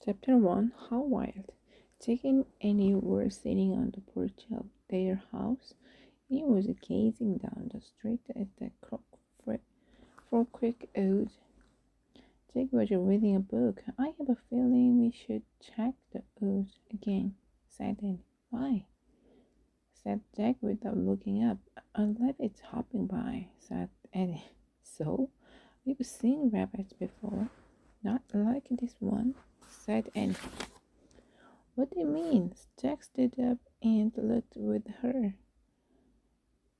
Chapter 1. How wild. Jack and Annie were sitting on the porch of their house. Annie was gazing down the street at the Frog Creek Old. Jack was reading a book. I have a feeling we should check the woods again, said Annie. Why? Said Jack without looking up. A rabbit hopping by, said Annie. So? We've seen rabbits before. Not like this one, said Annie. What do you mean? Jack stood up and looked with her.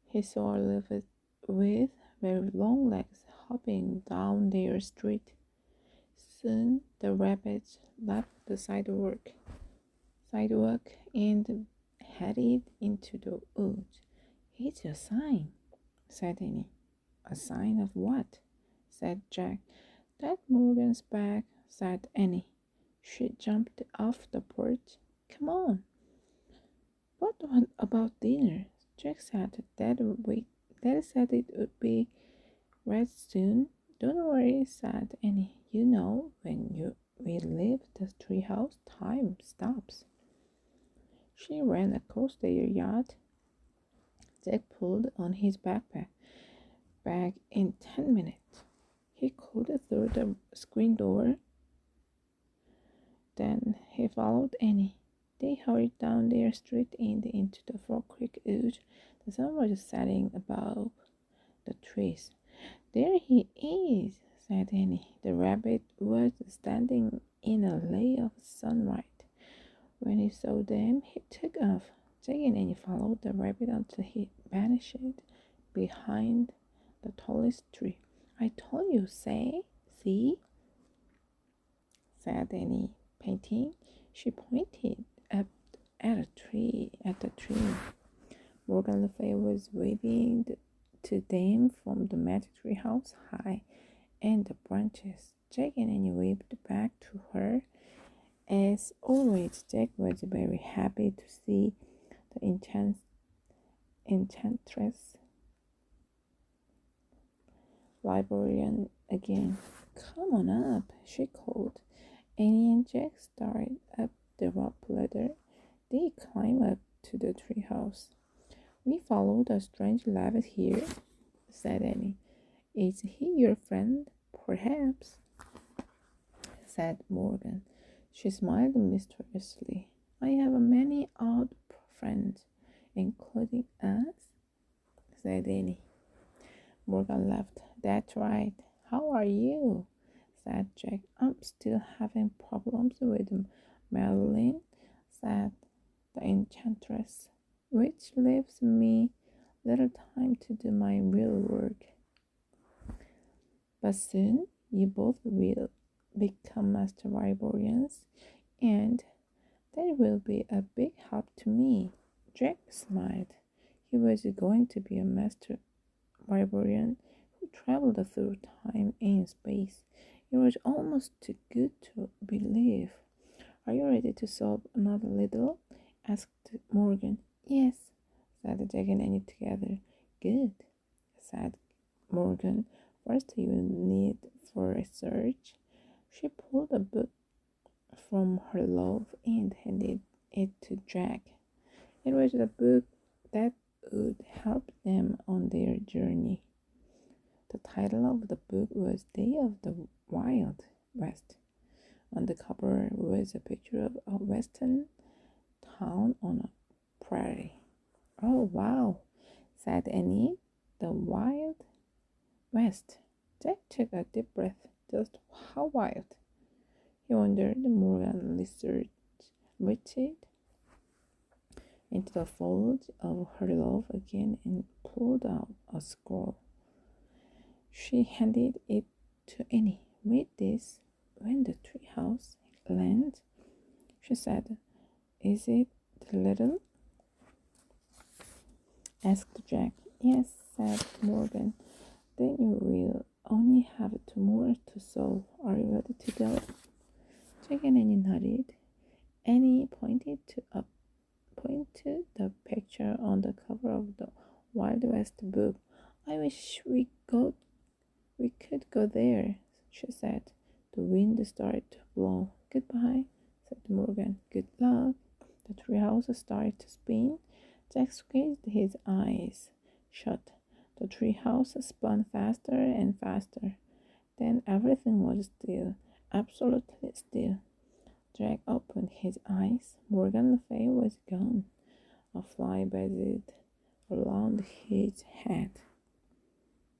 He saw a rabbit with very long legs hopping down their street. Soon the rabbit left the sidewalk and headed into the woods. It's a sign, said Annie. A sign of what? Said Jack. That Morgan's back, said Annie. She jumped off the porch. Come on. What about dinner? Jack said Dad said it would be ready soon. Don't worry, said Annie. You know, when we leave the treehouse, time stops. She ran across their yard. Jack pulled on his backpack bag in 10 minutes. He called through the screen door. Then he followed Annie. They hurried down their street and into the Frog Creek Woods. The sun was setting above the trees. There he is, said Annie. The rabbit was standing in a ray of sunlight. When he saw them, he took off. Jack and Annie followed the rabbit until he vanished behind the tallest tree. I told you, see, said Annie, painting. She pointed up at the tree. Morgan Le Fay was waving to them from the 매직트리하우스 high in the branches. Jack and Annie waved back to her. As always, Jack was very happy to see the enchantress librarian again. Come on up, she called. Annie and Jack started up the rope ladder. They climbed up to the treehouse. We followed a strange rabbit here, said Annie. Is he your friend? Perhaps, said Morgan. She smiled mysteriously. I have many odd friends, including us, said Annie. Morgan laughed. That's right. How are you? Said Jack. I'm still having problems with Marilyn, said the enchantress, which leaves me little time to do my real work. But soon you both will become master librarians, and that will be a big help to me. Jack smiled. He was going to be a master librarian who traveled through time and space. It was almost too good to believe. Are you ready to solve another riddle? Asked Morgan. Yes, said Jack and Annie together. Good, said Morgan. First you need for research. She pulled a book from her glove and handed it to Jack. It was a book that would help them on their journey. The title of the book was Day of the Wild West. On the cover was a picture of a western town on a prairie. Oh, wow, said Annie. The Wild West. Jack took a deep breath. Just how wild? He wondered. Morgan reached into the folds of her glove again and pulled out a scroll. She handed it to Annie. Read this. When the treehouse lands, she said. Is it the little? Asked Jack. Yes, said Morgan. Then you will only have 2 more to solve. Are you ready to go? Jack and Annie nodded. Annie pointed to the picture on the cover of the Wild West book. I wish we could go there, she said. The wind started to blow. Goodbye, said Morgan. Good luck. The treehouse started to spin. Jack squeezed his eyes shut. The treehouse spun faster and faster. Then everything was still, absolutely still. Jack opened his eyes. Morgan Le Fay was gone. A fly buzzed around his head.